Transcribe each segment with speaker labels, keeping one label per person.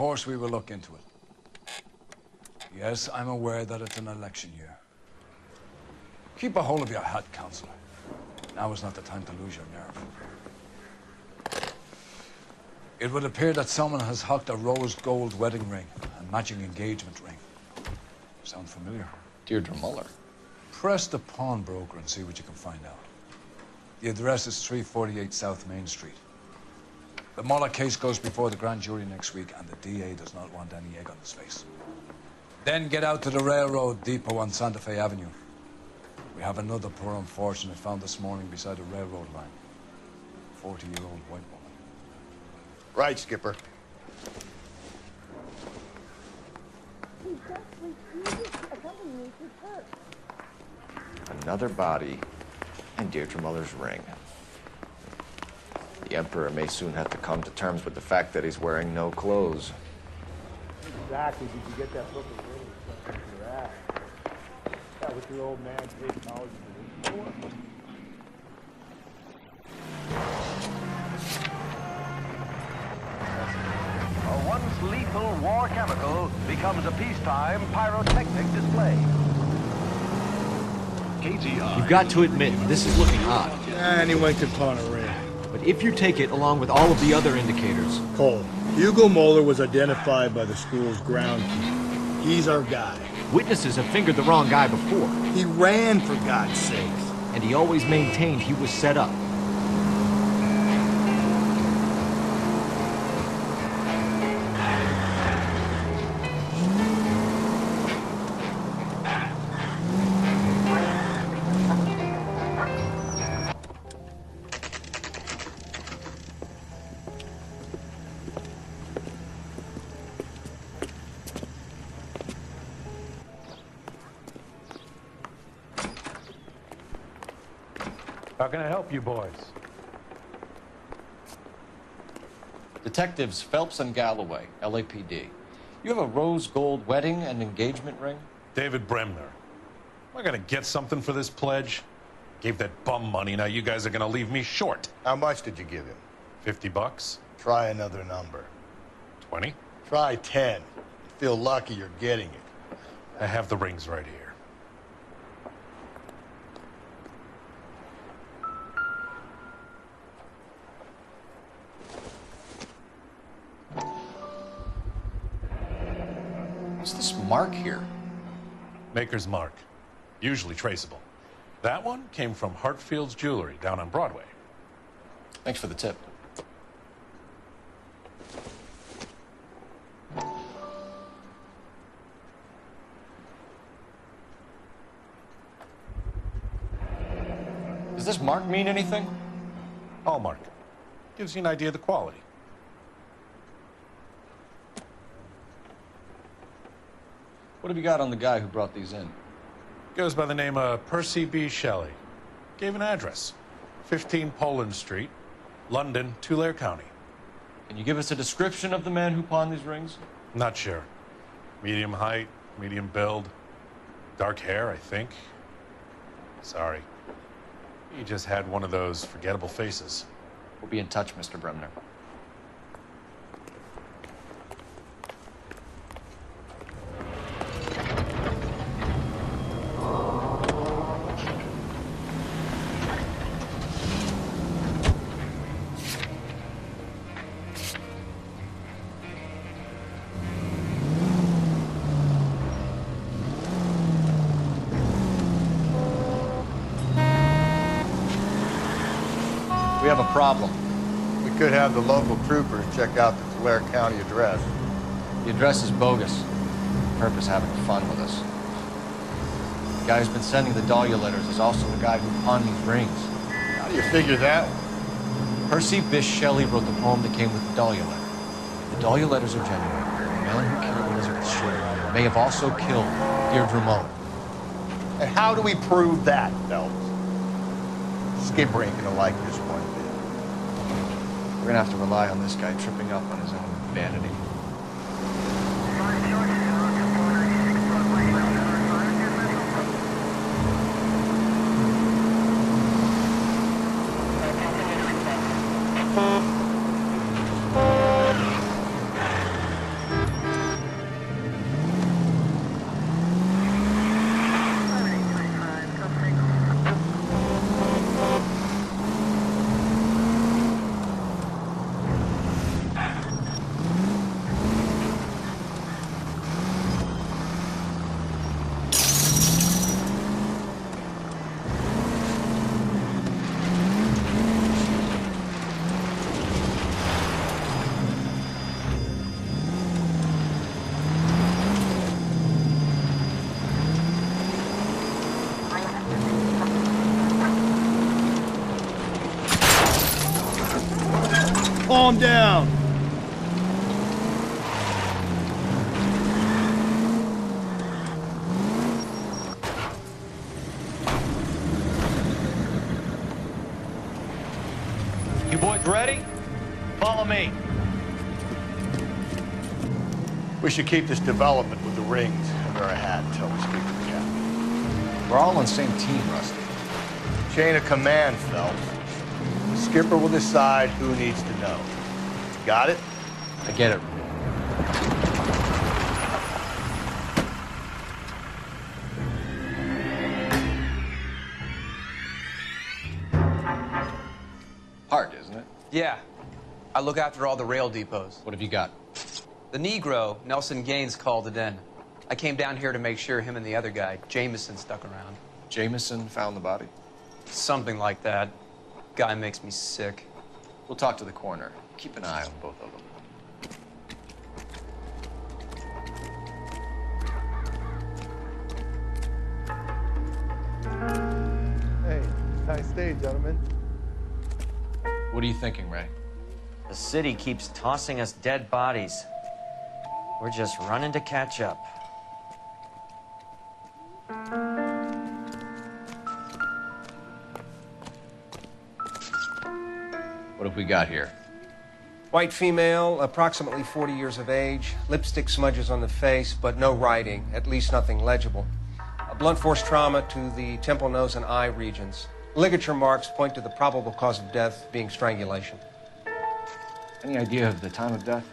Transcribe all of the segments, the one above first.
Speaker 1: course we will look into it. Yes, I'm aware that it's an election year. Keep a hold of your hat, Counselor. Now is not the time to lose your nerve. It would appear that someone has hocked a rose gold wedding ring and matching engagement ring. Sound familiar?
Speaker 2: Deirdre Muller.
Speaker 1: Press the pawnbroker and see what you can find out. The address is 348 South Main Street. The Muller case goes before the grand jury next week, and the DA does not want any egg on his face. Then get out to the railroad depot on Santa Fe Avenue. We have another poor unfortunate found this morning beside a railroad line. 40-year-old white woman.
Speaker 3: Right, Skipper.
Speaker 4: He just refused to accompany me to church.
Speaker 2: Another body and Deirdre Muller's ring. The Emperor may soon have to come to terms with the fact that he's wearing no clothes.
Speaker 5: Exactly. Did you get that book of riddles stuck into your ass? That was your old man paid college for this for?
Speaker 6: A once lethal war chemical becomes a peacetime pyrotechnic display.
Speaker 7: You've got to admit, this is looking odd.
Speaker 5: Anyone could pawn a ring.
Speaker 7: But if you take it along with all of the other indicators...
Speaker 5: Cole, Hugo Moeller was identified by the school's groundkeeper. He's our guy.
Speaker 7: Witnesses have fingered the wrong guy before.
Speaker 5: He ran, for God's sakes.
Speaker 7: And he always maintained he was set up.
Speaker 6: How can I help you boys?
Speaker 2: Detectives Phelps and Galloway, LAPD. You have a rose gold wedding and engagement ring?
Speaker 8: David Bremner. Am I gonna get something for this pledge? Gave that bum money, now you guys are gonna leave me short.
Speaker 3: How much did you give him?
Speaker 8: $50?
Speaker 3: Try another number.
Speaker 8: 20?
Speaker 3: Try 10. Feel lucky you're getting it.
Speaker 8: I have the rings right here.
Speaker 2: What's this mark here?
Speaker 8: Maker's mark. Usually traceable. That one came from Hartfield's Jewelry down on Broadway.
Speaker 2: Thanks for the tip. Does this mark mean anything?
Speaker 8: Hallmark. Gives you an idea of the quality.
Speaker 2: What have you got on the guy who brought these in?
Speaker 8: Goes by the name of Percy B. Shelley. Gave an address. 15 Poland Street, London, Tulare County.
Speaker 2: Can you give us a description of the man who pawned these rings?
Speaker 8: Not sure. Medium height, medium build. Dark hair, I think. Sorry. He just had one of those forgettable faces.
Speaker 2: We'll be in touch, Mr. Bremner. We have a problem.
Speaker 3: We could have the local troopers check out the Tulare County address.
Speaker 2: The address is bogus. Herb is having fun with us. The guy who's been sending the Dahlia letters is also the guy who pawned these rings.
Speaker 3: How do you figure that?
Speaker 2: Percy Bysshe Shelley wrote the poem that came with the Dahlia letter. The Dahlia letters are genuine. The man who killed Elizabeth Shelley may have also killed Deirdre Muller.
Speaker 3: And how do we prove that, Phelps? Skipper ain't gonna like this one bit.
Speaker 2: We're gonna have to rely on this guy tripping up on his own vanity.
Speaker 5: palm down.
Speaker 7: You boys ready? Follow me.
Speaker 3: We should keep this development with the rings under our hat until we speak to the captain.
Speaker 2: We're all on the same team, Rusty.
Speaker 3: Chain of command, Phelps. The skipper will decide who needs to know. Got it?
Speaker 2: I get it. Hard, isn't it?
Speaker 9: Yeah. I look after all the rail depots.
Speaker 2: What have you got?
Speaker 9: The Negro, Nelson Gaines, called it in. I came down here to make sure him and the other guy, Jameson, stuck around.
Speaker 2: Jameson found the body?
Speaker 9: Something like that. Guy makes me sick.
Speaker 2: We'll talk to the coroner. Keep an eye on both of them.
Speaker 5: Hey, nice day, gentlemen.
Speaker 2: What are you thinking, Ray?
Speaker 10: The city keeps tossing us dead bodies. We're just running to catch up.
Speaker 2: What have we got here?
Speaker 11: White female, approximately 40 years of age, lipstick smudges on the face, but no writing, at least nothing legible. A blunt force trauma to the temple, nose, and eye regions. Ligature marks point to the probable cause of death being strangulation.
Speaker 2: Any idea of the time of death?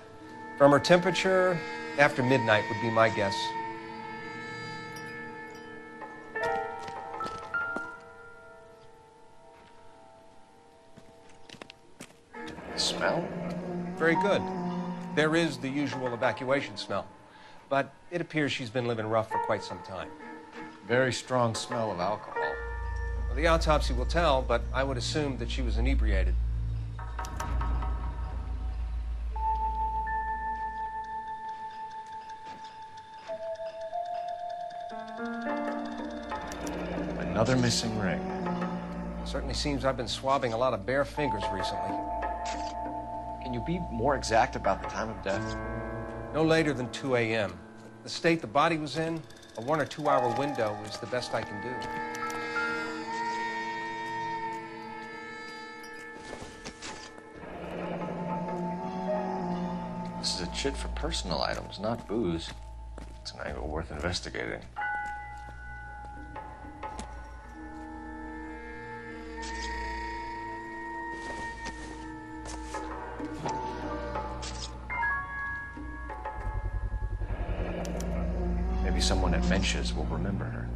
Speaker 11: From her temperature, after midnight would be my guess.
Speaker 2: Smell?
Speaker 11: Very good. There is the usual evacuation smell, but it appears she's been living rough for quite some time.
Speaker 2: Very strong smell of alcohol.
Speaker 11: Well, the autopsy will tell, but I would assume that she was inebriated.
Speaker 2: Another missing ring.
Speaker 11: Certainly seems I've been swabbing a lot of bare fingers recently.
Speaker 2: Can you be more exact about the time of death?
Speaker 11: No later than 2 a.m. The state the body was in, a 1 or 2 hour window is the best I can do.
Speaker 2: This is a chit for personal items, not booze. It's an angle worth investigating. Maybe someone at Mensch's will remember her.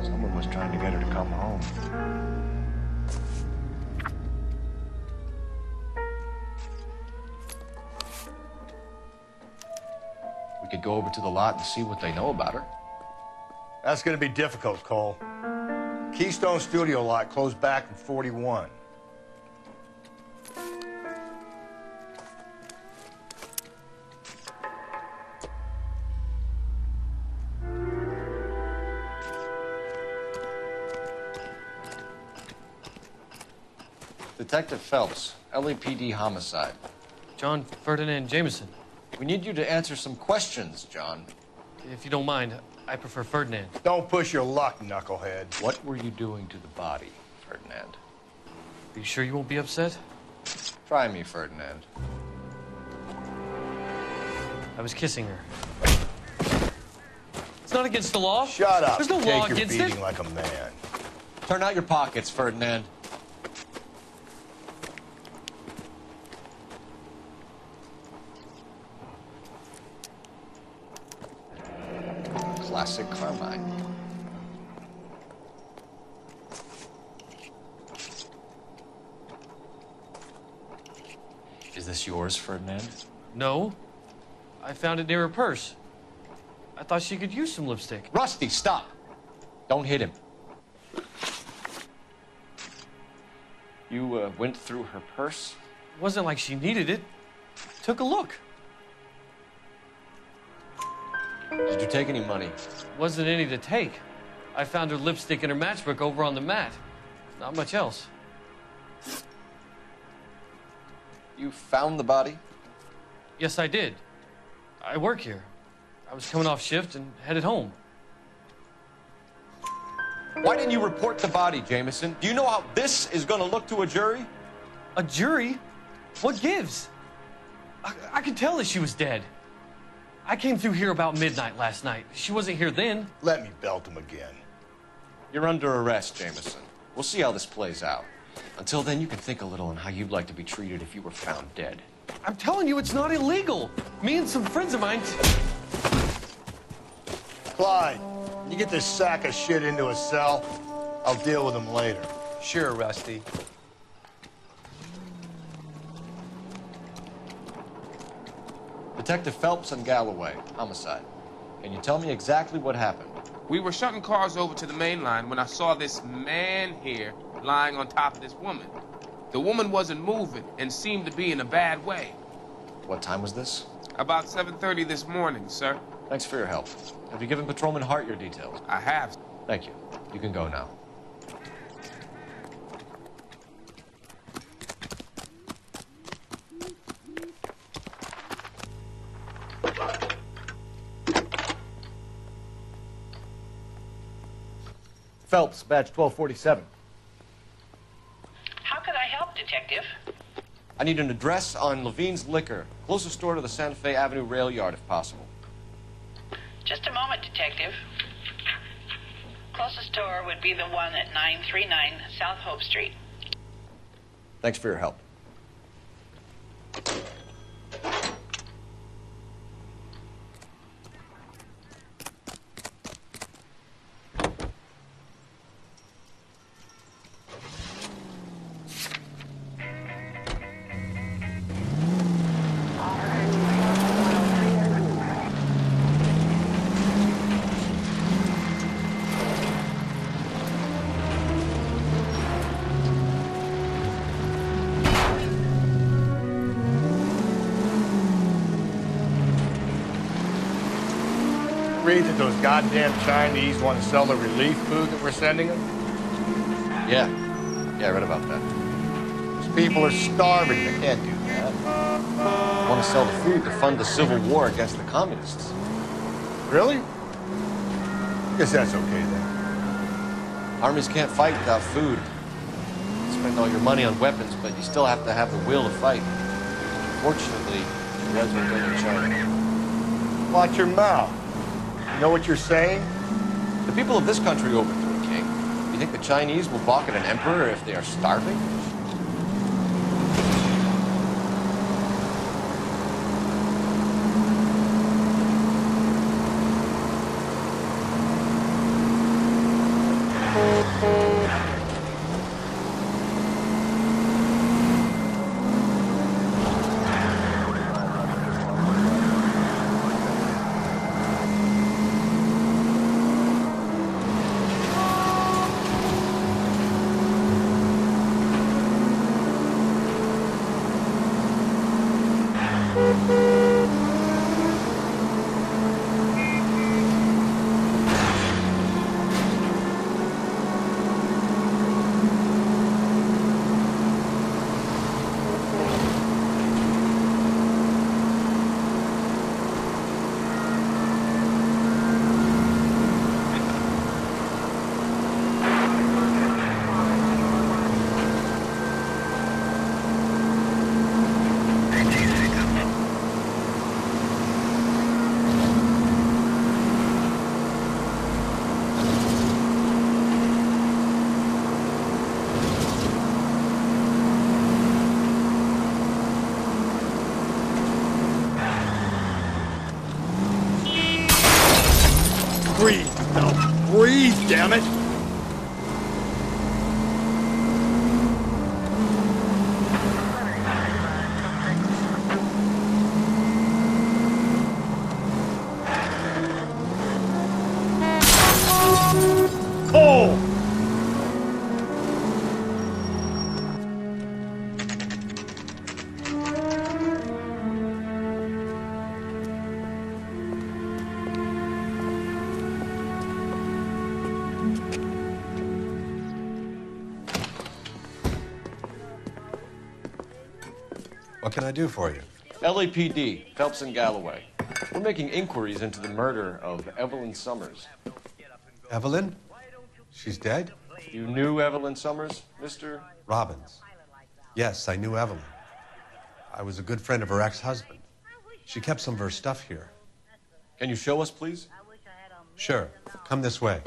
Speaker 2: Someone was trying to get her to come home. We could go over to the lot and see what they know about her.
Speaker 3: That's going to be difficult, Cole. Keystone Studio lot closed back in 41.
Speaker 2: Detective Phelps, LAPD homicide.
Speaker 12: John Ferdinand Jameson.
Speaker 2: We need you to answer some questions, John.
Speaker 12: If you don't mind, I prefer Ferdinand.
Speaker 3: Don't push your luck, knucklehead.
Speaker 2: What were you doing to the body, Ferdinand?
Speaker 12: Are you sure you won't be upset?
Speaker 2: Try me, Ferdinand.
Speaker 12: I was kissing her. It's not against the law.
Speaker 3: Shut up.
Speaker 12: There's no
Speaker 3: Take
Speaker 12: law
Speaker 3: your
Speaker 12: against
Speaker 3: beating
Speaker 12: it.
Speaker 3: like a man.
Speaker 2: Turn out your pockets, Ferdinand. Classic Carmine. Is this yours, Ferdinand?
Speaker 12: No. I found it near her purse. I thought she could use some lipstick.
Speaker 2: Rusty, stop! Don't hit him. You went through her purse?
Speaker 12: Wasn't like she needed it. Took a look.
Speaker 2: Did you take any money?
Speaker 12: Wasn't any to take. I found her lipstick and her matchbook over on the mat. Not much else.
Speaker 2: You found the body?
Speaker 12: Yes, I did. I work here. I was coming off shift and headed home.
Speaker 2: Why didn't you report the body, Jameson? Do you know how this is going to look to a jury?
Speaker 12: A jury? What gives? I could tell that she was dead. I came through here about midnight last night. She wasn't here then.
Speaker 3: Let me belt him again.
Speaker 2: You're under arrest, Jameson. We'll see how this plays out. Until then, you can think a little on how you'd like to be treated if you were found dead.
Speaker 12: I'm telling you, it's not illegal. Me and some friends of mine...
Speaker 3: Clyde, you get this sack of shit into a cell. I'll deal with him later.
Speaker 9: Sure, Rusty.
Speaker 2: Detective Phelps and Galloway, homicide. Can you tell me exactly what happened?
Speaker 13: We were shutting cars over to the main line when I saw this man here lying on top of this woman. The woman wasn't moving and seemed to be in a bad way.
Speaker 2: What time was this?
Speaker 13: About 7:30 this morning, sir.
Speaker 2: Thanks for your help. Have you given Patrolman Hart your details?
Speaker 13: I have.
Speaker 2: Thank you. You can go now. Phelps, badge 1247.
Speaker 14: How could I help, Detective?
Speaker 2: I need an address on Levine's Liquor, closest store to the Santa Fe Avenue rail yard, if possible.
Speaker 14: Just a moment, Detective. Closest store would be the one at 939 South Hope Street.
Speaker 2: Thanks for your help.
Speaker 3: Read that those goddamn Chinese want to sell the relief food that we're sending them?
Speaker 2: Yeah, I read about that.
Speaker 3: Those people are starving. They can't do that.
Speaker 2: Want to sell the food to fund the civil war against the communists.
Speaker 3: Really? Guess that's okay then.
Speaker 2: Armies can't fight without food. You spend all your money on weapons, but you still have to have the will to fight. Fortunately, it wasn't done in China.
Speaker 3: Watch your mouth. You know what you're saying?
Speaker 2: The people of this country overthrew a king. You think the Chinese will balk at an emperor if they are starving?
Speaker 3: Breathe, no. Breathe, damn it. Cole!
Speaker 15: What can I do for you?
Speaker 2: LAPD, Phelps and Galloway. We're making inquiries into the murder of Evelyn Summers.
Speaker 15: Evelyn? She's dead?
Speaker 2: You knew Evelyn Summers, Mr.
Speaker 15: Robbins. Yes, I knew Evelyn. I was a good friend of her ex-husband. She kept some of her stuff here.
Speaker 2: Can you show us, please?
Speaker 15: Sure. Come this way.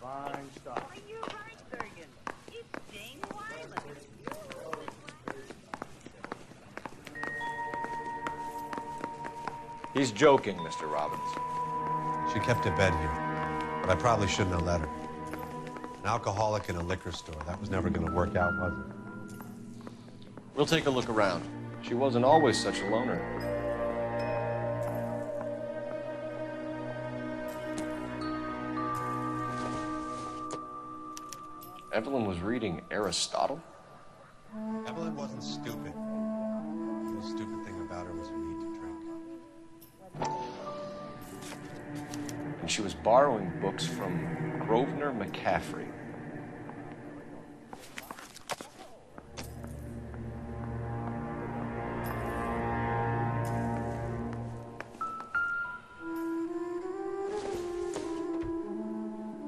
Speaker 5: Fine stuff.
Speaker 2: He's joking, Mr. Robbins.
Speaker 15: She kept a bed here, but I probably shouldn't have let her. An alcoholic in a liquor store. That was never going to work out, was it?
Speaker 2: We'll take a look around. She wasn't always such a loner. Evelyn was reading Aristotle?
Speaker 15: Evelyn wasn't stupid. The only stupid thing about her was her need to drink.
Speaker 2: And she was borrowing books from Grosvenor McCaffrey.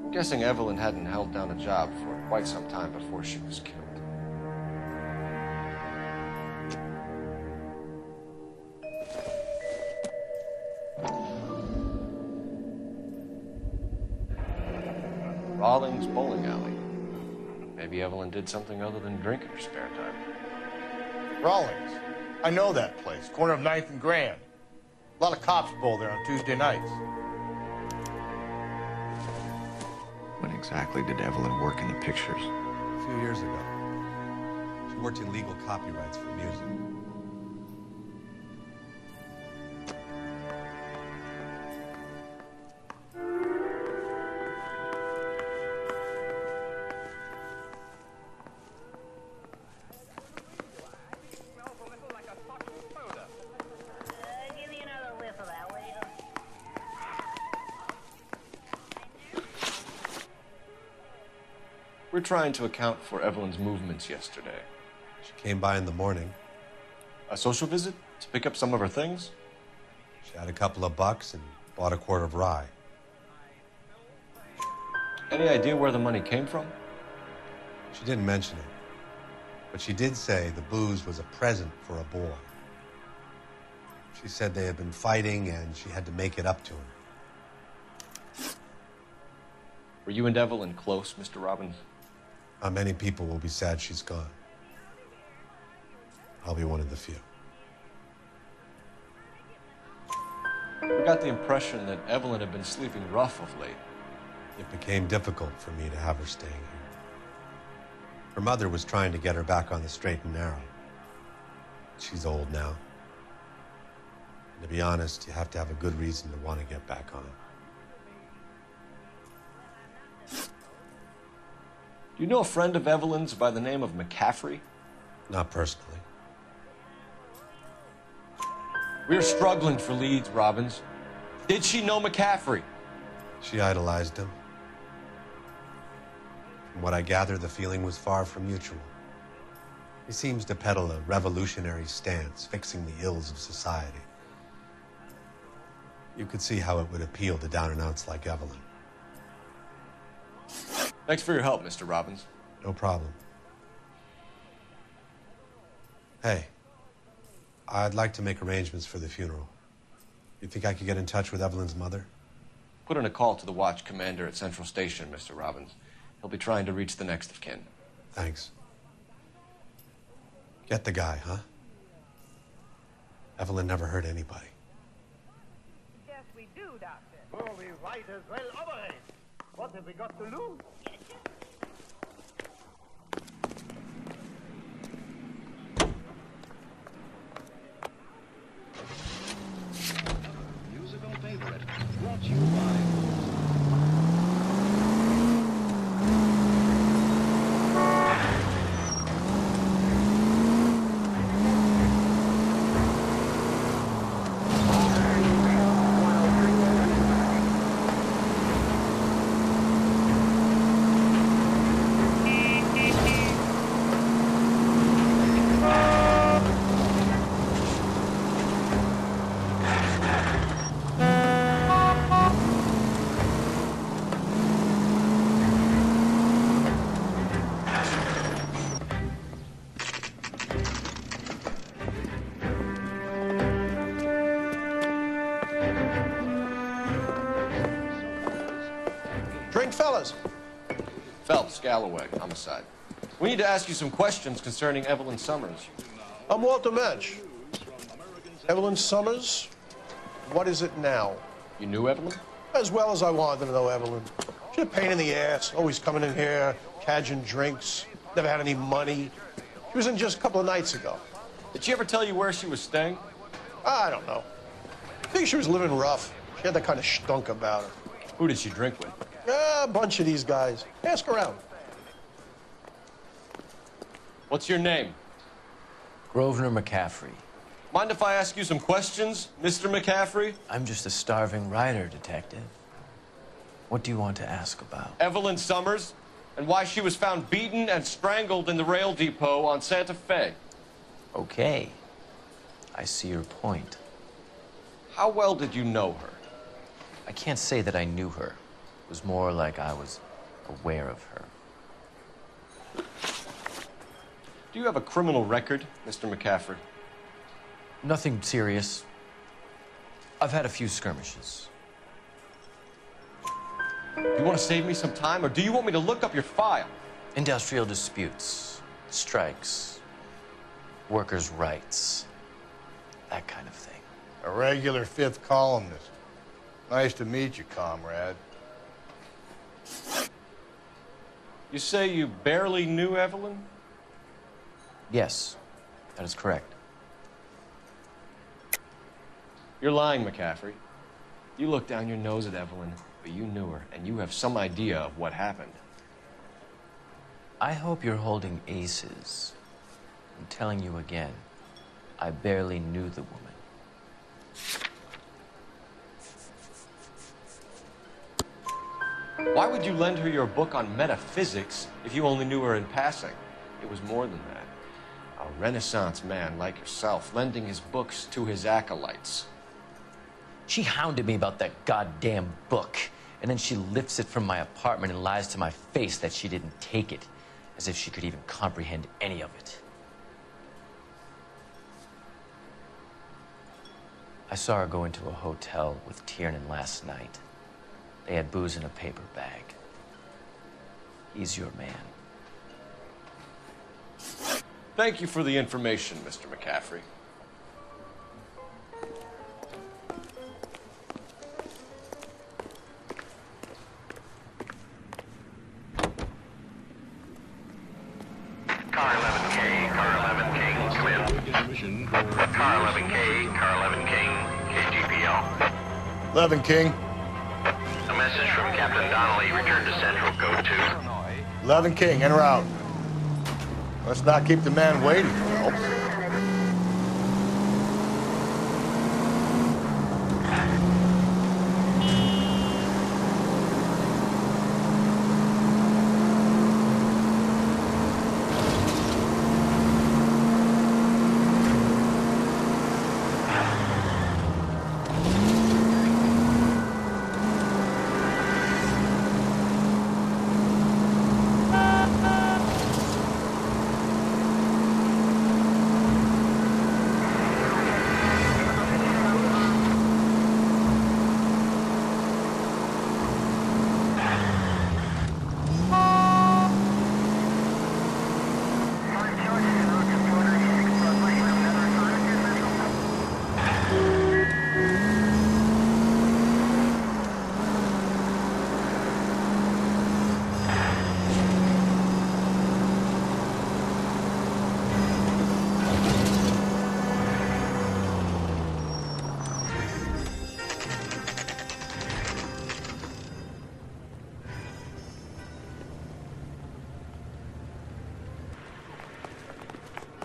Speaker 2: I'm guessing Evelyn hadn't held down a job for quite some time before she was killed. Rawlings Bowling Alley. Maybe Evelyn did something other than drink in her spare time.
Speaker 3: Rawlings. I know that place. Corner of 9th and Grand. A lot of cops bowl there on Tuesday nights.
Speaker 16: When exactly did Evelyn work in the pictures?
Speaker 15: A few years ago. She worked in legal copyrights for music.
Speaker 2: We're trying to account for Evelyn's movements yesterday.
Speaker 15: She came by in the morning.
Speaker 2: A social visit? To pick up some of her things?
Speaker 15: She had a couple of bucks and bought a quart of rye.
Speaker 2: Any idea where the money came from?
Speaker 15: She didn't mention it. But she did say the booze was a present for a boy. She said they had been fighting and she had to make it up to him.
Speaker 2: Were you and Evelyn close, Mr. Robbins?
Speaker 15: Not many people will be sad she's gone. I'll be one of the few.
Speaker 2: We got the impression that Evelyn had been sleeping rough of late.
Speaker 15: It became difficult for me to have her staying here. Her mother was trying to get her back on the straight and narrow. She's old now. And to be honest, you have to have a good reason to want to get back on.
Speaker 2: Do you know a friend of Evelyn's by the name of McCaffrey?
Speaker 15: Not personally.
Speaker 2: We're struggling for leads, Robbins. Did she know McCaffrey?
Speaker 15: She idolized him. From what I gather, the feeling was far from mutual. He seems to peddle a revolutionary stance, fixing the ills of society. You could see how it would appeal to down-and-outs like Evelyn.
Speaker 2: Thanks for your help, Mr. Robbins.
Speaker 15: No problem. Hey, I'd like to make arrangements for the funeral. You think I could get in touch with Evelyn's mother?
Speaker 2: Put in a call to the watch commander at Central Station, Mr. Robbins. He'll be trying to reach the next of kin.
Speaker 15: Thanks. Get the guy, huh? Evelyn never hurt anybody.
Speaker 4: Yes, we do, Doctor.
Speaker 5: Well, we might as well operate. What have we got to lose?
Speaker 6: Musical favorite. Brought to you by
Speaker 11: Morning, fellas.
Speaker 2: Phelps, Galloway, homicide. We need to ask you some questions concerning Evelyn Summers.
Speaker 11: I'm Walter Mensch. Evelyn Summers, what is it now?
Speaker 2: You knew Evelyn?
Speaker 11: As well as I wanted to know Evelyn. She's a pain in the ass, always coming in here, cadging drinks, never had any money. She was in just a couple of nights ago.
Speaker 2: Did she ever tell you where she was staying?
Speaker 11: I don't know. I think she was living rough. She had that kind of stunk about her.
Speaker 2: Who did she drink with?
Speaker 11: A bunch of these guys. Ask around.
Speaker 2: What's your name?
Speaker 17: Grosvenor McCaffrey.
Speaker 2: Mind if I ask you some questions, Mr. McCaffrey?
Speaker 17: I'm just a starving writer, detective. What do you want to ask about?
Speaker 2: Evelyn Summers, and why she was found beaten and strangled in the rail depot on Santa Fe.
Speaker 17: Okay. I see your point.
Speaker 2: How well did you know her?
Speaker 17: I can't say that I knew her. It was more like I was aware of her.
Speaker 2: Do you have a criminal record, Mr. McCaffrey?
Speaker 17: Nothing serious. I've had a few skirmishes.
Speaker 2: Do you want to save me some time, or do you want me to look up your file?
Speaker 17: Industrial disputes, strikes, workers' rights, that kind of thing.
Speaker 3: A regular fifth columnist. Nice to meet you, comrade.
Speaker 2: You say you barely knew Evelyn?
Speaker 17: Yes, that is correct.
Speaker 2: You're lying, McCaffrey. You looked down your nose at Evelyn, but you knew her, and you have some idea of what happened.
Speaker 17: I hope you're holding aces. I'm telling you again, I barely knew the woman.
Speaker 2: Why would you lend her your book on metaphysics if you only knew her in passing? It was more than that. A Renaissance man like yourself lending his books to his acolytes.
Speaker 17: She hounded me about that goddamn book, and then she lifts it from my apartment and lies to my face that she didn't take it, as if she could even comprehend any of it. I saw her go into a hotel with Tiernan last night. They had booze in a paper bag. He's your man.
Speaker 2: Thank you for the information, Mr. McCaffrey.
Speaker 6: Car 11K, Car 11 King, come in. Car 11K, Car 11 King, KGPL.
Speaker 3: 11 King.
Speaker 6: A message from Captain Donnelly, return to Central, go to.
Speaker 3: 11 King, in or out. Let's not keep the man waiting, Phelps.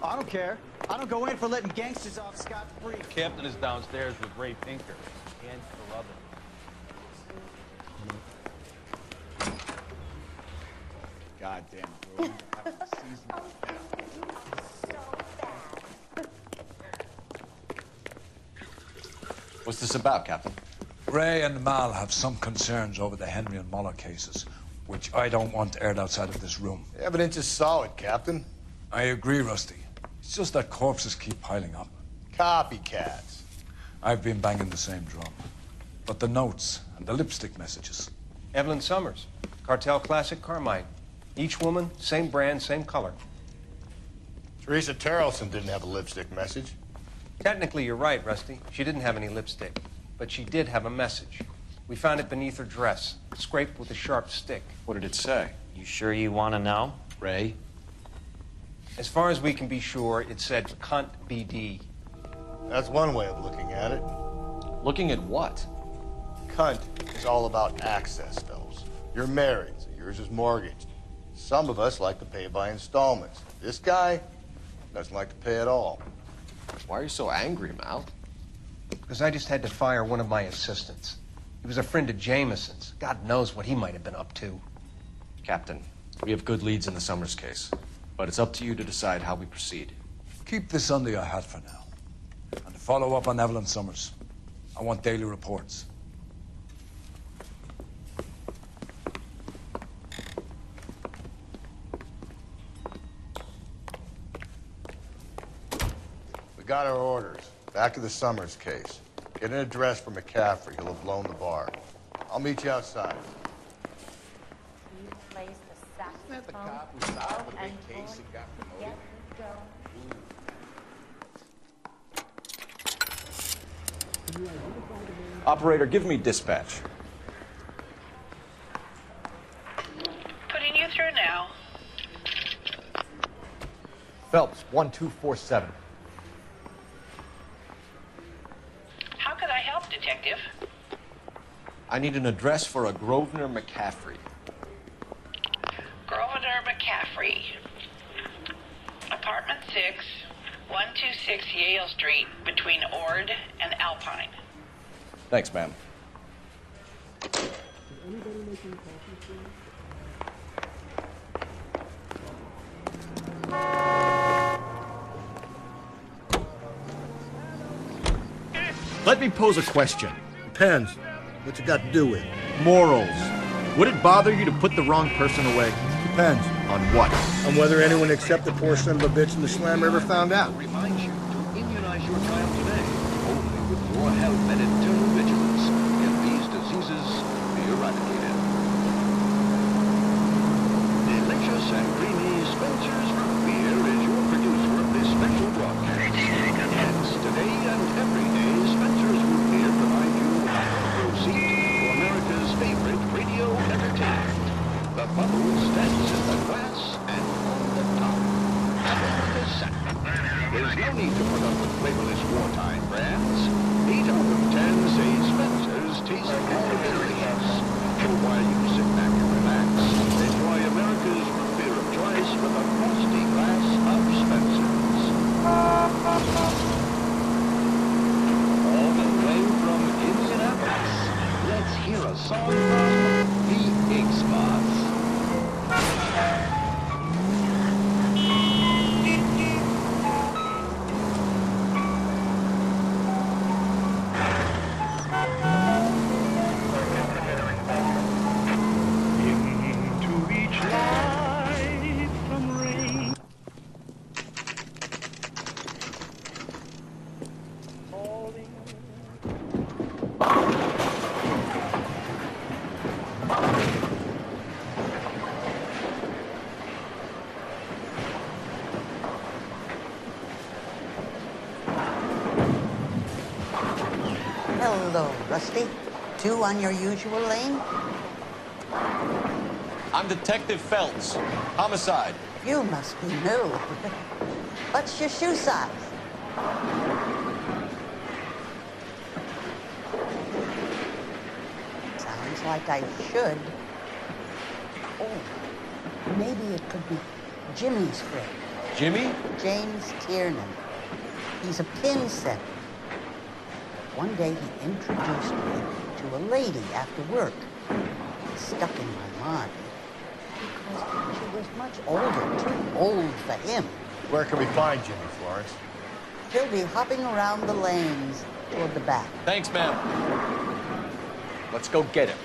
Speaker 18: I don't care. I don't go in for letting gangsters off scot-free.
Speaker 7: The captain is downstairs with Ray Pinker and Carruthers.
Speaker 5: Goddamn, bro. Having a season like that.
Speaker 2: What's this about, Captain?
Speaker 1: Ray and Mal have some concerns over the Henry and Muller cases, which I don't want aired outside of this room.
Speaker 3: The evidence is solid, Captain.
Speaker 1: I agree, Rusty. It's just that corpses keep piling up.
Speaker 3: Copycats.
Speaker 1: I've been banging the same drum. But the notes and the lipstick messages,
Speaker 11: Evelyn Summers, Cartel Classic Carmine. Each woman, same brand, same color.
Speaker 3: Teresa Terrelson didn't have a lipstick message.
Speaker 11: Technically, you're right, Rusty. She didn't have any lipstick, but she did have a message. We found it beneath her dress, scraped with a sharp stick.
Speaker 2: What did it say?
Speaker 10: You sure you want to know?
Speaker 2: Ray?
Speaker 11: As far as we can be sure, it said cunt BD.
Speaker 3: That's one way of looking at it.
Speaker 2: Looking at what?
Speaker 3: Cunt is all about access, fellas. You're married, so yours is mortgaged. Some of us like to pay by installments. This guy doesn't like to pay at all.
Speaker 2: Why are you so angry, Mal?
Speaker 11: Because I just had to fire one of my assistants. He was a friend of Jameson's. God knows what he might have been up to.
Speaker 2: Captain, we have good leads in the Summers case, but it's up to you to decide how we proceed.
Speaker 1: Keep this under your hat for now. And to follow up on Evelyn Summers, I want daily reports.
Speaker 3: We got our orders. Back to the Summers case. Get an address for McCaffrey. He'll have blown the bar. I'll meet you outside.
Speaker 4: He plays the
Speaker 3: Isn't that the
Speaker 4: saxophone.
Speaker 3: cop who filed the
Speaker 4: and
Speaker 3: big case and got promoted?
Speaker 4: Go.
Speaker 2: Operator, give me dispatch.
Speaker 14: Putting you through now.
Speaker 2: Phelps, 1247.
Speaker 14: How could I help, Detective?
Speaker 2: I need an address for a Grosvenor McCaffrey.
Speaker 14: Grosvenor McCaffrey. Apartment 6, 126 Yale Street, between Ord and Alpine.
Speaker 2: Thanks, ma'am.
Speaker 19: Let me pose a question.
Speaker 5: Depends. What you got to do with it?
Speaker 19: Morals. Would it bother you to put the wrong person away?
Speaker 5: Depends.
Speaker 19: On what?
Speaker 5: On whether anyone except the poor son of a bitch in the slammer ever found out.
Speaker 20: Remind you to immunize your child today. Only with your help and eternal vigilance can these diseases be eradicated. Delicious and creamy Spencer's Root Beer is your producer of this special broadcast. Hence, today and every day, Spencer's Root Beer provides you a front seat to America's favorite radio entertainment. The bubble stands in the glass and on the top. America's second. There's no need to put up with flavorless wartime brands. 8 out of 10 say Spencer's tastes more delicious. So while you sit back and relax, enjoy America's root beer of choice with a frosty glass of Spencer's. All the way from Indianapolis, let's hear a song from the X-Bots.
Speaker 21: Hello, Rusty. 2 on your usual lane?
Speaker 2: I'm Detective Phelps. Homicide.
Speaker 21: You must be new. What's your shoe size? Sounds like I should. Oh, maybe it could be Jimmy's friend.
Speaker 2: Jimmy?
Speaker 21: James Tiernan. He's a pin setter. One day he introduced me to a lady after work. It stuck in my mind because she was much older, too old for him.
Speaker 3: Where can we find Jimmy, Florence?
Speaker 21: He'll be hopping around the lanes toward the back.
Speaker 2: Thanks, ma'am. Let's go get him.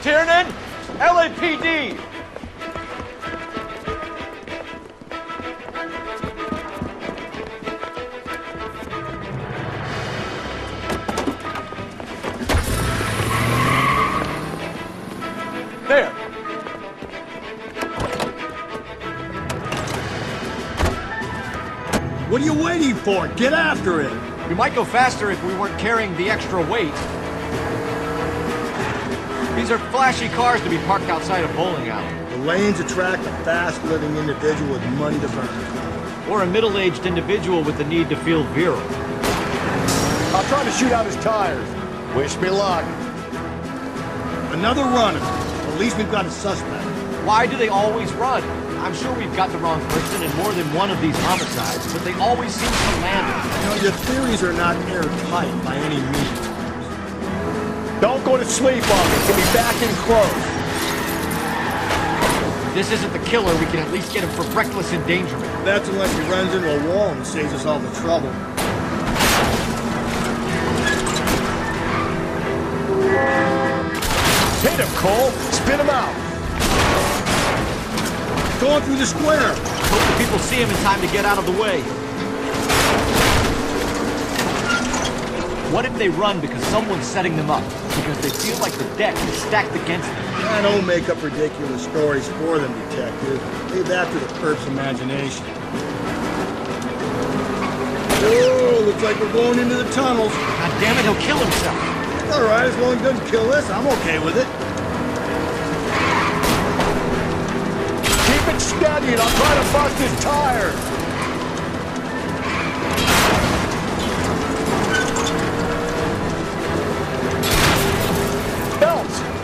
Speaker 2: Tiernan! LAPD!
Speaker 8: What are you waiting for? Get after it!
Speaker 19: We might go faster if we weren't carrying the extra weight. These are flashy cars to be parked outside a bowling alley.
Speaker 8: The lanes attract a fast-living individual with money to burn.
Speaker 19: Or a middle-aged individual with the need to feel virile.
Speaker 8: I'll try to shoot out his tires.
Speaker 3: Wish me luck.
Speaker 8: Another runner. At least we've got a suspect.
Speaker 19: Why do they always run? I'm sure we've got the wrong person in more than one of these homicides, but they always seem to land it.
Speaker 8: You know, your theories are not airtight by any means. Don't go to sleep on me. Get me back in close.
Speaker 19: This isn't the killer. We can at least get him for reckless endangerment.
Speaker 8: That's unless he runs into a wall and saves us all the trouble. Hit him, Cole. Spin him out. Going through the square.
Speaker 19: Hope the people see him in time to get out of the way. What if they run because someone's setting them up? Because they feel like the deck is stacked against them?
Speaker 8: I don't make up ridiculous stories for them, detective. Leave that to the perp's imagination. Oh, looks like we're going into the tunnels.
Speaker 19: God damn it, he'll kill himself.
Speaker 8: All right, as long as he doesn't kill us, I'm okay with it. Keep it steady and I'll try to bust his tires.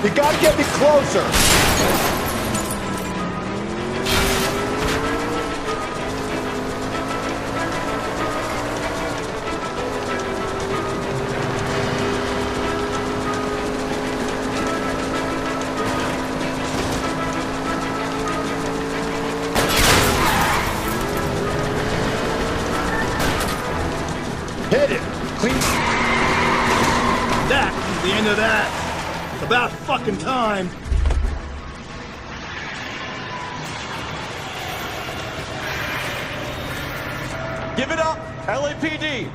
Speaker 8: You gotta get me closer! Hit it! Clean. That is the end of that. About fucking time.
Speaker 19: Give it up, LAPD!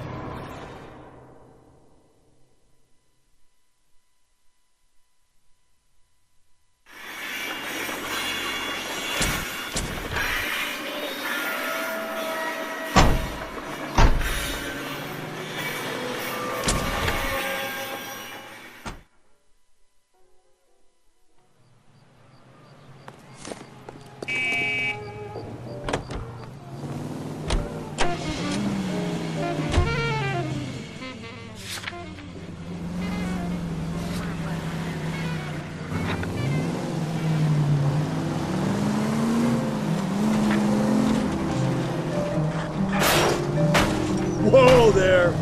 Speaker 8: Whoa there!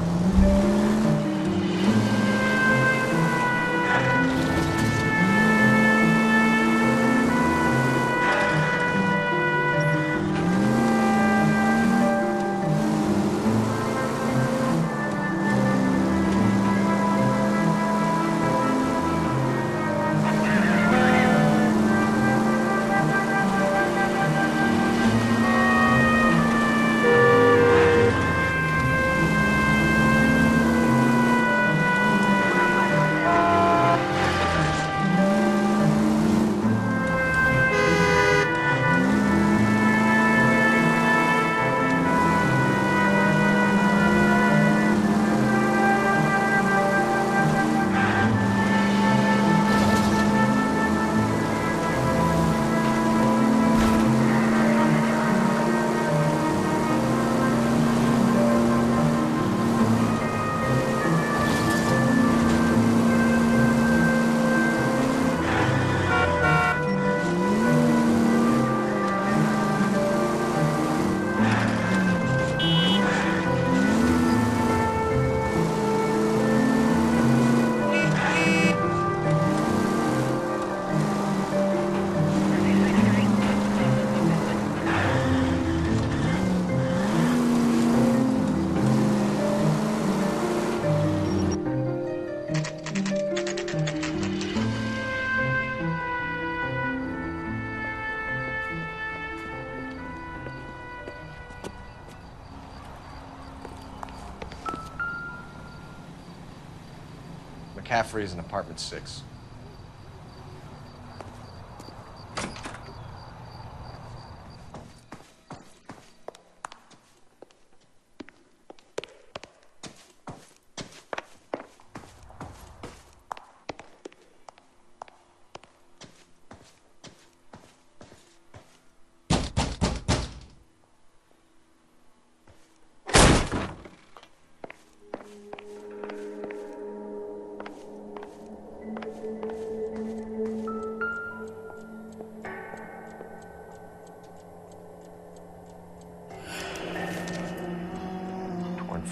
Speaker 2: McCaffrey is in apartment 6.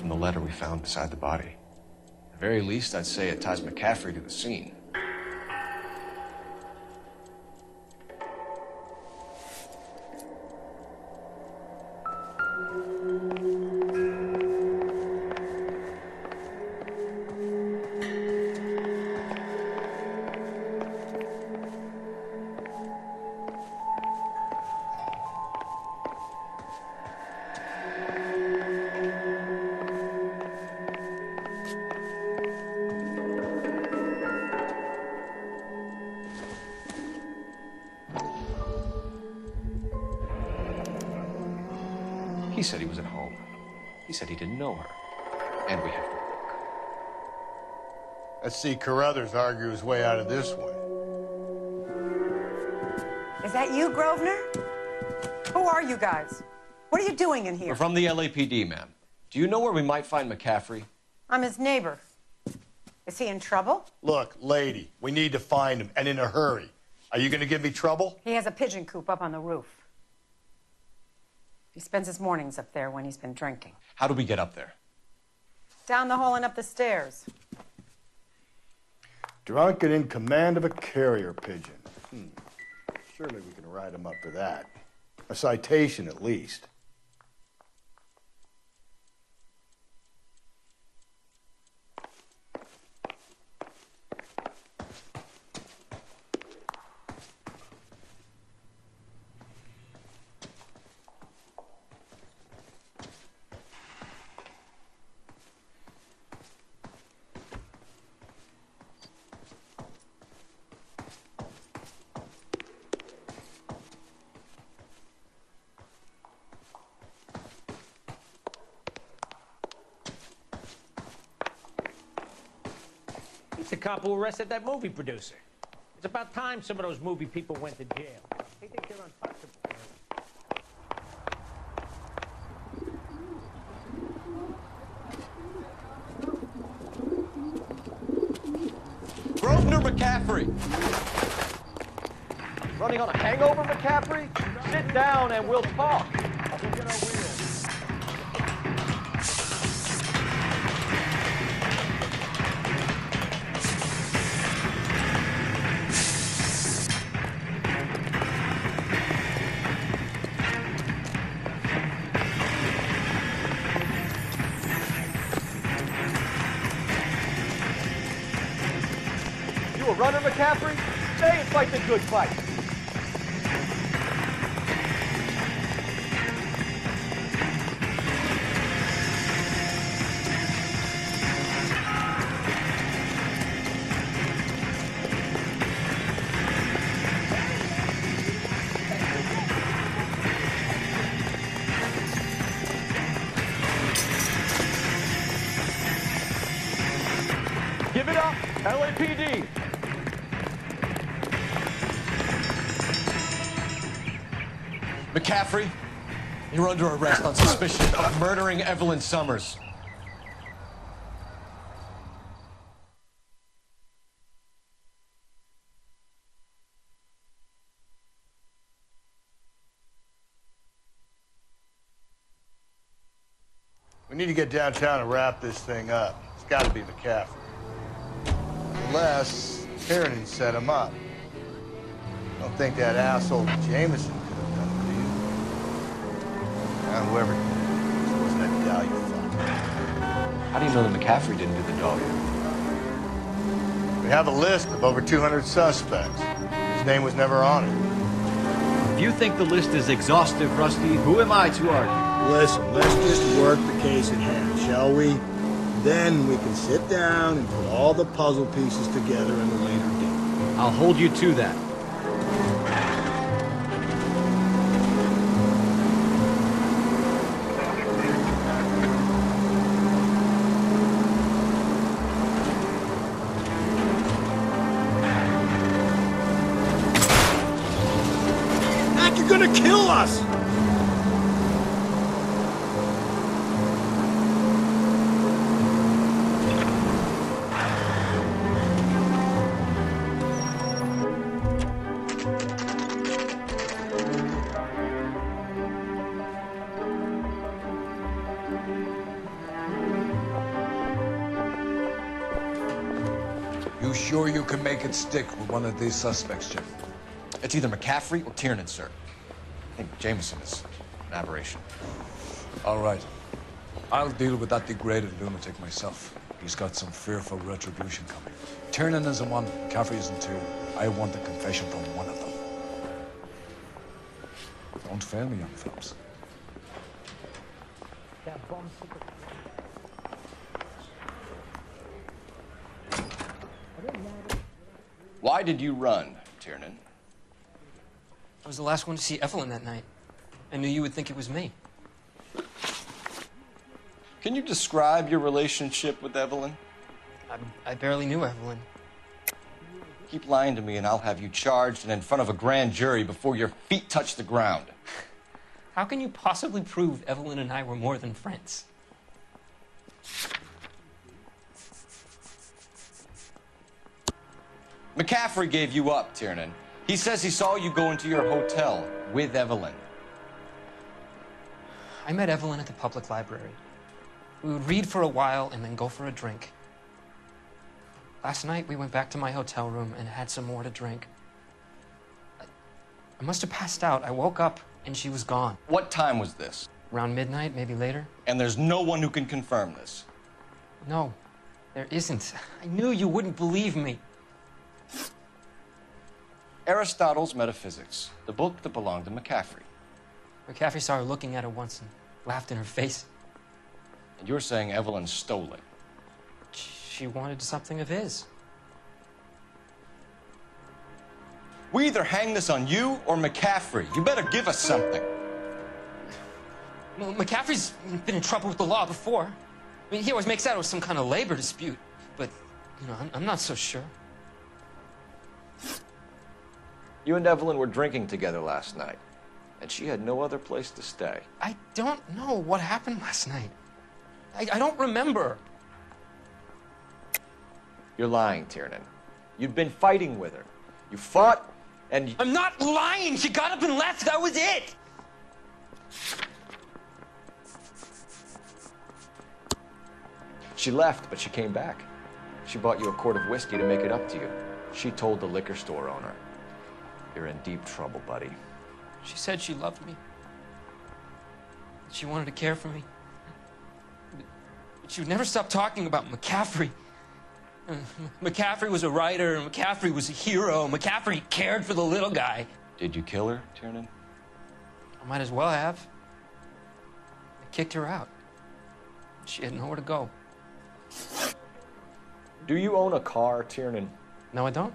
Speaker 2: from the letter we found beside the body. At the very least, I'd say it ties McCaffrey to the scene. He said he was at home. He said he didn't know her. And we have to look.
Speaker 3: Let's see Carruthers argue his way out of this one.
Speaker 12: Is that you, Grosvenor? Who are you guys? What are you doing in here?
Speaker 2: We're from the LAPD, ma'am. Do you know where we might find McCaffrey?
Speaker 12: I'm his neighbor. Is he in trouble?
Speaker 3: Look, lady, we need to find him, and in a hurry. Are you going to give me trouble?
Speaker 12: He has a pigeon coop up on the roof. He spends his mornings up there when he's been drinking.
Speaker 2: How do we get up there?
Speaker 12: Down the hall and up the stairs.
Speaker 3: Drunk and in command of a carrier pigeon. Surely we can write him up for that. A citation, at least.
Speaker 22: The cop who arrested that movie producer. It's about time some of those movie people went to jail. They think they're untouchable.
Speaker 2: Grosvenor McCaffrey!
Speaker 19: Running on a hangover, McCaffrey? Sit down and we'll talk. We'll get our wheels. Runner, McCaffrey? Say and fight the good fight. Give it up, LAPD.
Speaker 2: McCaffrey, you're under arrest on suspicion of murdering Evelyn Summers.
Speaker 3: We need to get downtown and wrap this thing up. It's got to be McCaffrey. Unless Tiernan set him up. I don't think that asshole Jameson could have done it, do you? And whoever was that Dahlia fuck.
Speaker 2: How do you know that McCaffrey didn't do the Dahlia?
Speaker 3: We have a list of over 200 suspects. His name was never on it.
Speaker 18: If you think the list is exhaustive, Rusty, who am I to argue?
Speaker 5: Listen, let's just work the case at hand, shall we? Then we can sit down and put all the puzzle pieces together at a later date.
Speaker 18: I'll hold you to that.
Speaker 5: You're gonna kill us!
Speaker 1: You sure you can make it stick with one of these suspects, Jim?
Speaker 2: It's either McCaffrey or Tiernan, sir. I think Jameson is an aberration.
Speaker 1: All right. I'll deal with that degraded lunatic myself. He's got some fearful retribution coming. Tiernan isn't one, McCaffrey isn't two. I want a confession from one of them. Don't fail me, young fellas.
Speaker 9: Why did you run, Tiernan?
Speaker 13: I was the last one to see Evelyn that night. I knew you would think it was me.
Speaker 9: Can you describe your relationship with Evelyn?
Speaker 13: I barely knew Evelyn.
Speaker 9: Keep lying to me and I'll have you charged and in front of a grand jury before your feet touch the ground.
Speaker 13: How can you possibly prove Evelyn and I were more than friends?
Speaker 9: McCaffrey gave you up, Tiernan. He says he saw you go into your hotel with Evelyn.
Speaker 13: I met Evelyn at the public library. We would read for a while and then go for a drink. Last night, we went back to my hotel room and had some more to drink. I must have passed out. I woke up and she was gone.
Speaker 9: What time was this?
Speaker 13: Around midnight, maybe later.
Speaker 9: And there's no one who can confirm this?
Speaker 13: No, there isn't. I knew you wouldn't believe me.
Speaker 9: Aristotle's Metaphysics, the book that belonged to McCaffrey.
Speaker 13: McCaffrey saw her looking at it once and laughed in her face.
Speaker 9: And you're saying Evelyn stole it?
Speaker 13: She wanted something of his.
Speaker 9: We either hang this on you or McCaffrey. You better give us something.
Speaker 13: Well, McCaffrey's been in trouble with the law before. I mean, he always makes out it was some kind of labor dispute. But, you know, I'm not so sure.
Speaker 9: You and Evelyn were drinking together last night, and she had no other place to stay.
Speaker 13: I don't know what happened last night. I don't remember.
Speaker 9: You're lying, Tiernan. You'd been fighting with her. You fought, and
Speaker 13: I'm not lying! She got up and left! That was it!
Speaker 9: She left, but she came back. She bought you a quart of whiskey to make it up to you. She told the liquor store owner. You're in deep trouble, buddy.
Speaker 13: She said she loved me. She wanted to care for me. But she would never stop talking about McCaffrey. McCaffrey was a writer, and McCaffrey was a hero. McCaffrey cared for the little guy.
Speaker 9: Did you kill her, Tiernan?
Speaker 13: I might as well have. I kicked her out. She had nowhere to go.
Speaker 9: Do you own a car, Tiernan?
Speaker 13: No, I don't.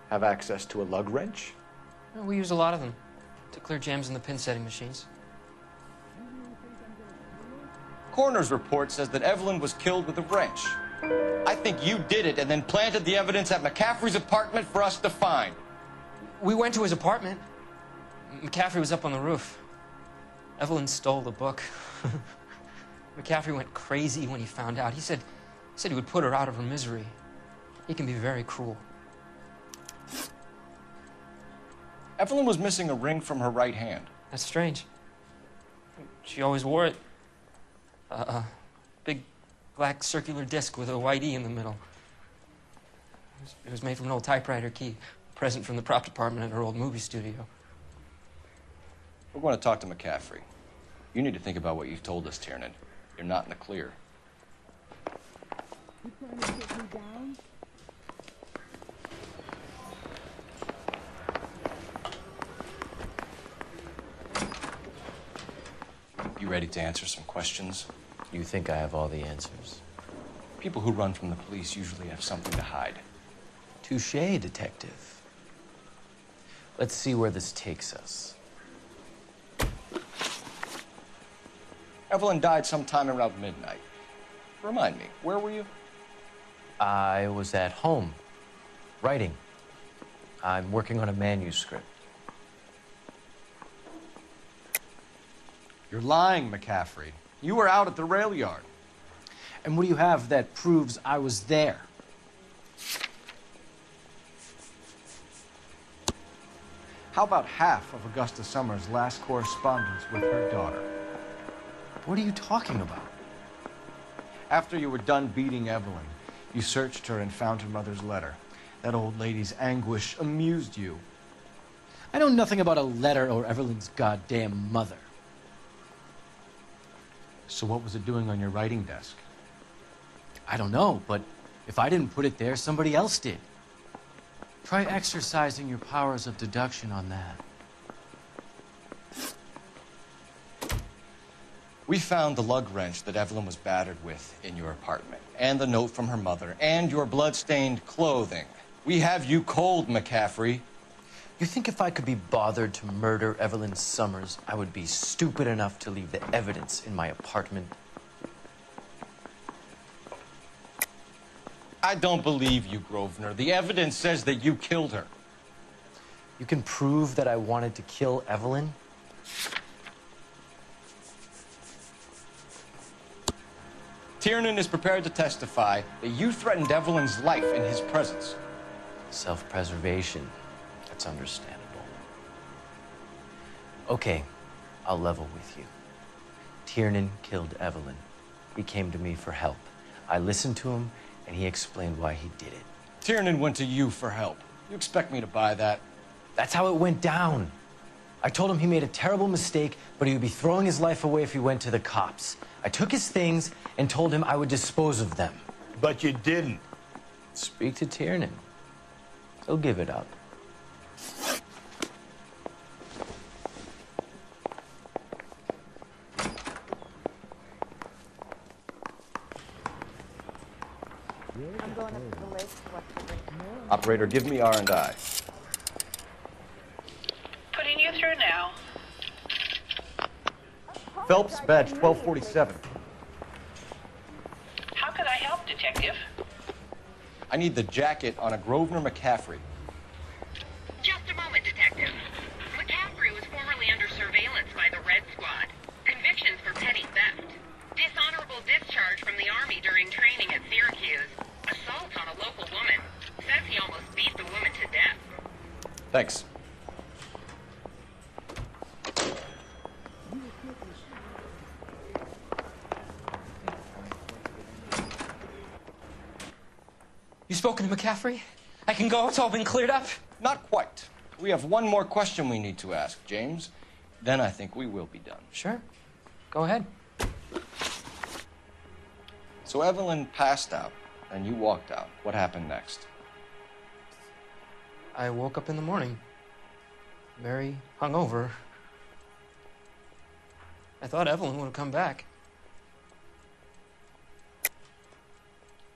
Speaker 9: Have access to a lug wrench?
Speaker 13: No, we use a lot of them to clear jams in the pin setting machines.
Speaker 9: Coroner's report says that Evelyn was killed with a wrench. I think you did it and then planted the evidence at McCaffrey's apartment for us to find.
Speaker 13: We went to his apartment. McCaffrey was up on the roof. Evelyn stole the book. McCaffrey went crazy when he found out. He said he would put her out of her misery. He can be very cruel.
Speaker 9: Evelyn was missing a ring from her right hand.
Speaker 13: That's strange. She always wore it. A big black circular disc with a white E in the middle. It was made from an old typewriter key, a present from the prop department at her old movie studio.
Speaker 9: We're going to talk to McCaffrey. You need to think about what you've told us, Tiernan. You're not in the clear.
Speaker 4: You trying to take me down?
Speaker 9: You ready to answer some questions?
Speaker 17: You think I have all the answers?
Speaker 9: People who run from the police usually have something to hide.
Speaker 17: Touché, detective. Let's see where this takes us.
Speaker 9: Evelyn died sometime around midnight. Remind me, where were you?
Speaker 17: I was at home, writing. I'm working on a manuscript.
Speaker 2: You're lying, McCaffrey. You were out at the rail yard.
Speaker 23: And what do you have that proves I was there?
Speaker 2: How about half of Augusta Summers' last correspondence with her daughter?
Speaker 23: What are you talking about?
Speaker 2: After you were done beating Evelyn, You searched her and found her mother's letter. That old lady's anguish amused you.
Speaker 23: I know nothing about a letter or Evelyn's goddamn mother.
Speaker 2: So what was it doing on your writing desk?
Speaker 23: I don't know, but if I didn't put it there, somebody else did. Try exercising your powers of deduction on that.
Speaker 9: We found the lug wrench that Evelyn was battered with in your apartment, and the note from her mother, and your blood-stained clothing. We have you cold, McCaffrey.
Speaker 17: You think if I could be bothered to murder Evelyn Summers, I would be stupid enough to leave the evidence in my apartment?
Speaker 9: I don't believe you, Grosvenor. The evidence says that you killed her.
Speaker 17: You can prove that I wanted to kill Evelyn?
Speaker 9: Tiernan is prepared to testify that you threatened Evelyn's life in his presence.
Speaker 17: Self-preservation. That's understandable. Okay, I'll level with you. Tiernan killed Evelyn. He came to me for help. I listened to him, and he explained why he did it.
Speaker 9: Tiernan went to you for help. You expect me to buy that?
Speaker 17: That's how it went down. I told him he made a terrible mistake, but he would be throwing his life away if he went to the cops. I took his things and told him I would dispose of them.
Speaker 5: But you didn't.
Speaker 17: Speak to Tiernan. He'll give it up.
Speaker 4: I'm going up to the lake.
Speaker 9: Operator, give me R&I.
Speaker 14: Putting you through now.
Speaker 19: Phelps, badge 1247.
Speaker 14: How could I help, Detective?
Speaker 9: I need the jacket on a Grosvenor McCaffrey.
Speaker 14: Just a moment, Detective. McCaffrey was formerly under surveillance by the Red Squad. Convictions for petty theft. Dishonorable discharge from the Army during training at Syracuse. Assault on a local woman. Says he almost beat the woman to death.
Speaker 9: Thanks.
Speaker 13: You spoken to McCaffrey? I can go? It's all been cleared up?
Speaker 9: Not quite. We have one more question we need to ask, James. Then I think we will be done.
Speaker 13: Sure. Go ahead.
Speaker 9: So Evelyn passed out, and you walked out. What happened next?
Speaker 13: I woke up in the morning. Very hungover. I thought Evelyn would have come back.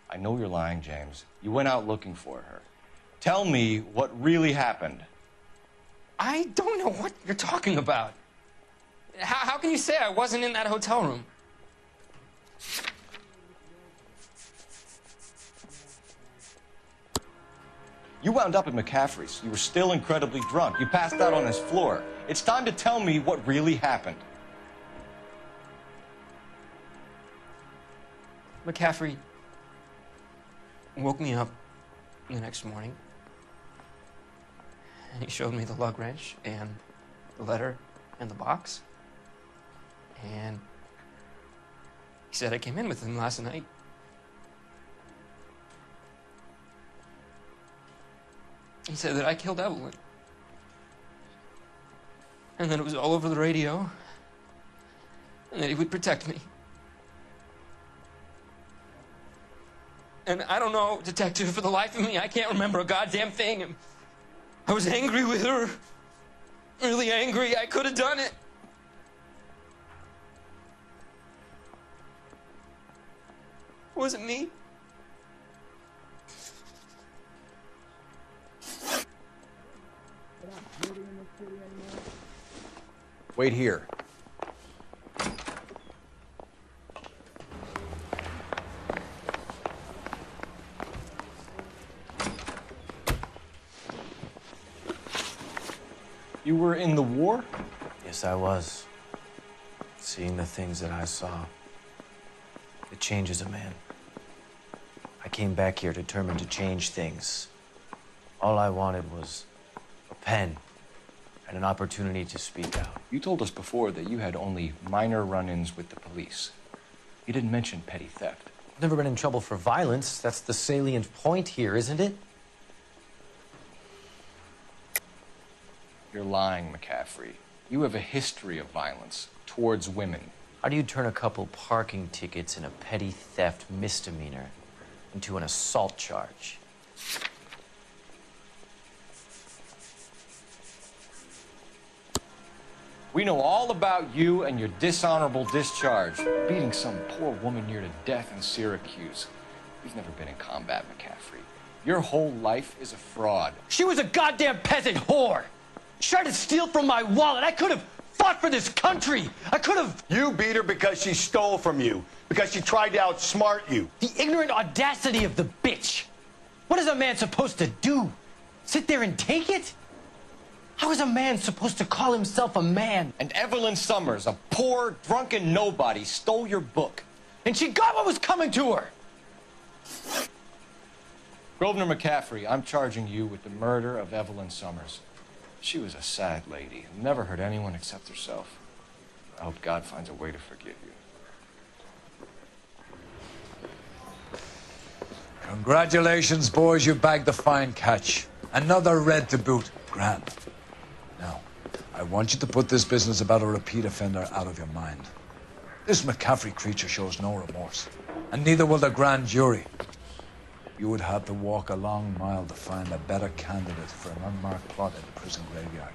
Speaker 9: I know you're lying, James. You went out looking for her. Tell me what really happened.
Speaker 13: I don't know what you're talking about. How can you say I wasn't in that hotel room?
Speaker 9: You wound up at McCaffrey's. You were still incredibly drunk. You passed out on his floor. It's time to tell me what really happened.
Speaker 13: McCaffrey woke me up the next morning, and he showed me the lug wrench and the letter and the box, and he said I came in with him last night. He said that I killed Evelyn, and that it was all over the radio, and that he would protect me. And I don't know, Detective, for the life of me, I can't remember a goddamn thing. I was angry with her. Really angry. I could have done it. It wasn't me.
Speaker 9: Wait here. You were in the war?
Speaker 17: Yes, I was. Seeing the things that I saw, it changes a man. I came back here determined to change things. All I wanted was a pen and an opportunity to speak out.
Speaker 9: You told us before that you had only minor run-ins with the police. You didn't mention petty theft. Never been in trouble for violence. That's the salient point here, isn't it?
Speaker 2: You're lying, McCaffrey. You have a history of violence towards women.
Speaker 9: How do you turn a couple parking tickets and a petty theft misdemeanor into an assault charge?
Speaker 2: We know all about you and your dishonorable discharge, beating some poor woman near to death in Syracuse. You've never been in combat, McCaffrey. Your whole life is a fraud.
Speaker 23: She was a goddamn peasant whore. She tried to steal from my wallet. I could have fought for this country. I could have.
Speaker 8: You beat her because she stole from you, because she tried to outsmart you.
Speaker 23: The ignorant audacity of the bitch. What is a man supposed to do? Sit there and take it? How is a man supposed to call himself a man?
Speaker 2: And Evelyn Summers, a poor, drunken nobody, stole your book.
Speaker 23: And she got what was coming to her.
Speaker 2: Grosvenor McCaffrey, I'm charging you with the murder of Evelyn Summers. She was a sad lady and never hurt anyone except herself. I hope God finds a way to forgive you.
Speaker 1: Congratulations, boys. You bagged a fine catch. Another red to boot. Grand. Now, I want you to put this business about a repeat offender out of your mind. This McCaffrey creature shows no remorse, and neither will the grand jury. You would have to walk a long mile to find a better candidate for an unmarked plot in the prison graveyard.